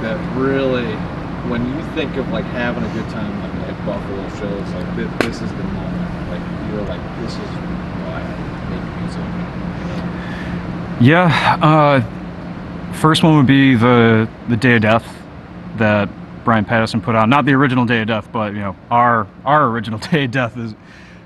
that really, when you think of like having a good time like at Buffalo shows, like this is the moment. Like you're like, this is why I make music. Yeah, first one would be the Day of Death that Brian Patterson put out. Not the original Day of Death, but our original Day of Death is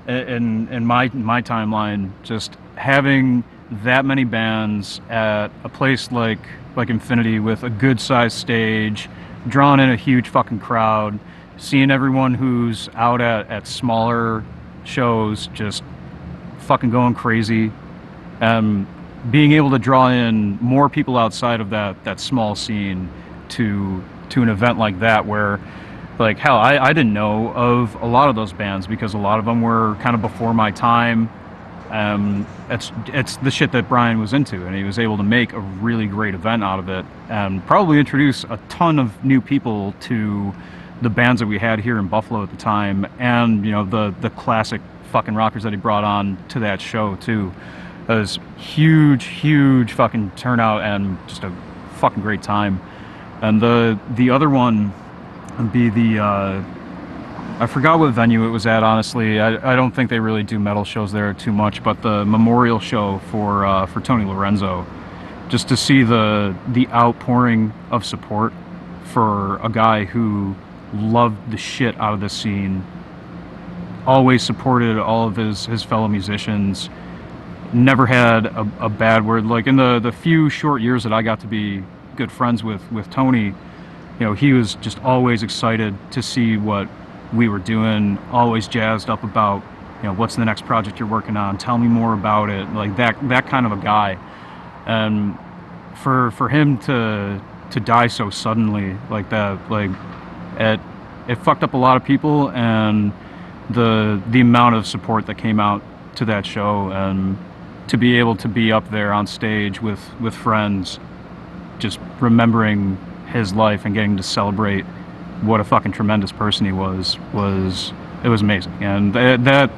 in my timeline. Just having that many bands at a place like Infinity with a good sized stage, drawing in a huge fucking crowd, seeing everyone who's out at smaller shows just fucking going crazy, and being able to draw in more people outside of that small scene to an event like that, where like hell, I didn't know of a lot of those bands because a lot of them were kind of before my time. It's the shit that Brian was into, and he was able to make a really great event out of it, and probably introduce a ton of new people to the bands that we had here in Buffalo at the time, and the classic fucking rockers that he brought on to that show too. It was huge fucking turnout and just a fucking great time. And the other one would be I forgot what venue it was at, honestly. I don't think they really do metal shows there too much, but the memorial show for Tony Lorenzo, just to see the outpouring of support for a guy who loved the shit out of this scene, always supported all of his fellow musicians, never had a bad word. Like in the few short years that I got to be good friends with Tony, he was just always excited to see what we were doing, always jazzed up about, what's the next project you're working on, tell me more about it, like that kind of a guy. And for him to die so suddenly like that, like it fucked up a lot of people, and the amount of support that came out to that show, and to be able to be up there on stage with friends, just remembering his life and getting to celebrate what a fucking tremendous person he was amazing. And that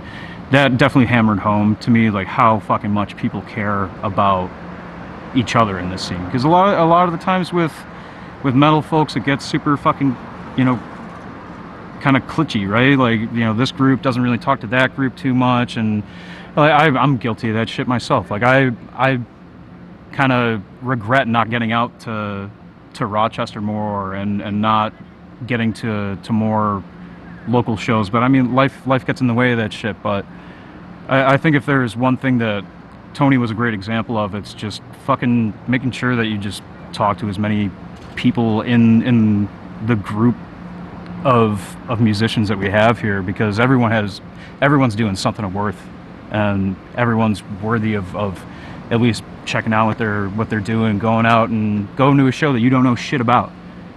definitely hammered home to me like how fucking much people care about each other in this scene, because a lot of the times with metal folks it gets super fucking kind of glitchy, right? Like this group doesn't really talk to that group too much, and I'm guilty of that shit myself. Like I kind of regret not getting out to Rochester more, and not getting to more local shows. But I mean, life gets in the way of that shit. But I think if there's one thing that Tony was a great example of, it's just fucking making sure that you just talk to as many people in the group of musicians that we have here, because everyone's doing something of worth, and everyone's worthy of at least checking out what they're doing, going out and going to a show that you don't know shit about,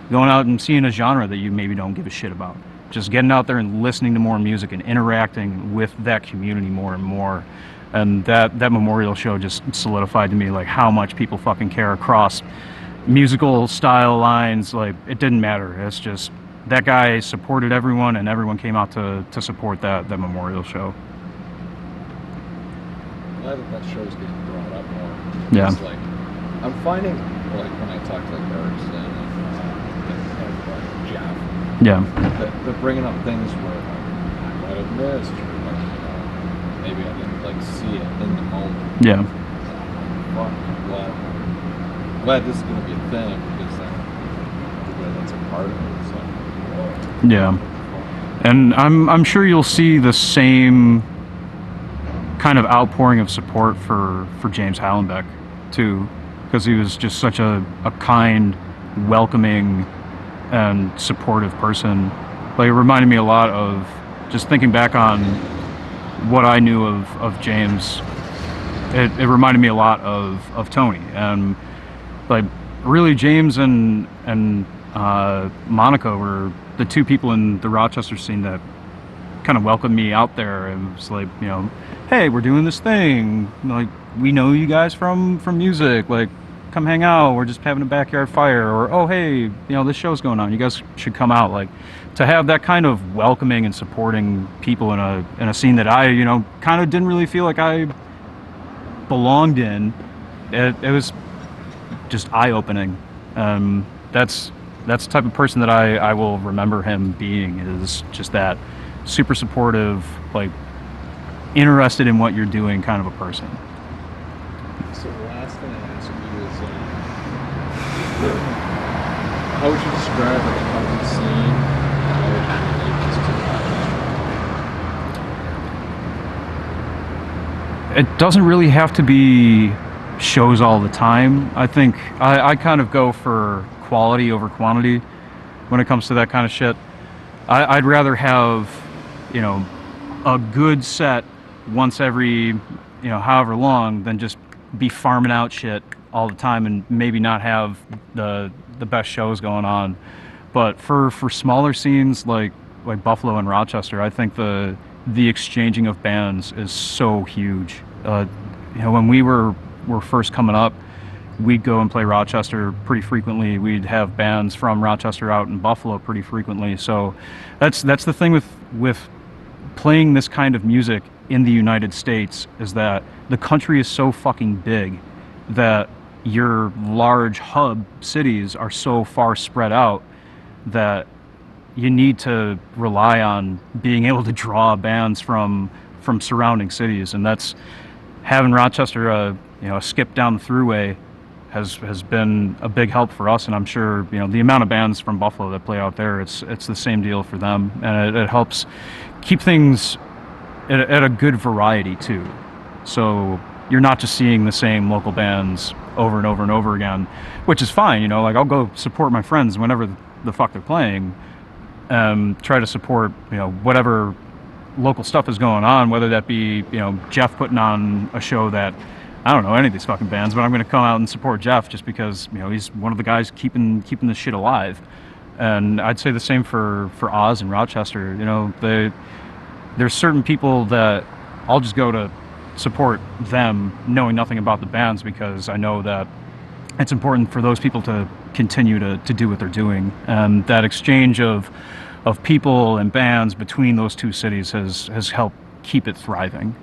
going out and seeing a genre that you maybe don't give a shit about, just getting out there and listening to more music and interacting with that community more and more. And that memorial show just solidified to me like how much people fucking care across musical style lines. Like it didn't matter, it's just that guy supported everyone, and everyone came out to support that memorial show. Glad that show's getting brought up more. Yeah. It's like, I'm finding, like, when I talk to like Erickson and Jeff, Yeah. they're bringing up things where like, I might have missed, or like, maybe I didn't like see it in the moment. Yeah. Fuck, I'm glad this is going to be a thing, because everybody that's a part of it is like, whoa. Yeah. And I'm sure you'll see the same kind of outpouring of support for James Hallenbeck too, because he was just such a kind, welcoming, and supportive person. Like it reminded me a lot of, just thinking back on what I knew of James, it reminded me a lot of Tony. And like really James and Monica were the two people in the Rochester scene that kind of welcomed me out there, and was like, hey, we're doing this thing, like we know you guys from music, like come hang out, we're just having a backyard fire, or oh hey, this show's going on, you guys should come out. Like to have that kind of welcoming and supporting people in a scene that I kind of didn't really feel like I belonged in, it was just eye-opening. That's that's the type of person that I will remember him being, is just that super supportive, like interested in what you're doing kind of a person. So the last thing I ask you is, how would you describe like a healthy scene? How would you relate this to It doesn't really have to be shows all the time. I think I kind of go for quality over quantity when it comes to that kind of shit. I'd rather have, you know, a good set once every, however long, than just be farming out shit all the time and maybe not have the best shows going on. But for smaller scenes like Buffalo and Rochester, I think the exchanging of bands is so huge. When we were first coming up, we'd go and play Rochester pretty frequently. We'd have bands from Rochester out in Buffalo pretty frequently. So that's the thing with playing this kind of music in the United States, is that the country is so fucking big that your large hub cities are so far spread out that you need to rely on being able to draw bands from surrounding cities. And that's having Rochester a skip down the thruway has been a big help for us. And I'm sure the amount of bands from Buffalo that play out there, it's the same deal for them, and it helps keep things at a good variety too. So you're not just seeing the same local bands over and over and over again, which is fine. Like, I'll go support my friends whenever the fuck they're playing, try to support whatever local stuff is going on, whether that be Jeff putting on a show that I don't know any of these fucking bands, but I'm going to come out and support Jeff just because he's one of the guys keeping this shit alive. And I'd say the same for Oz and Rochester. There's certain people that I'll just go to support them knowing nothing about the bands, because I know that it's important for those people to continue to do what they're doing. And that exchange of people and bands between those two cities has helped keep it thriving.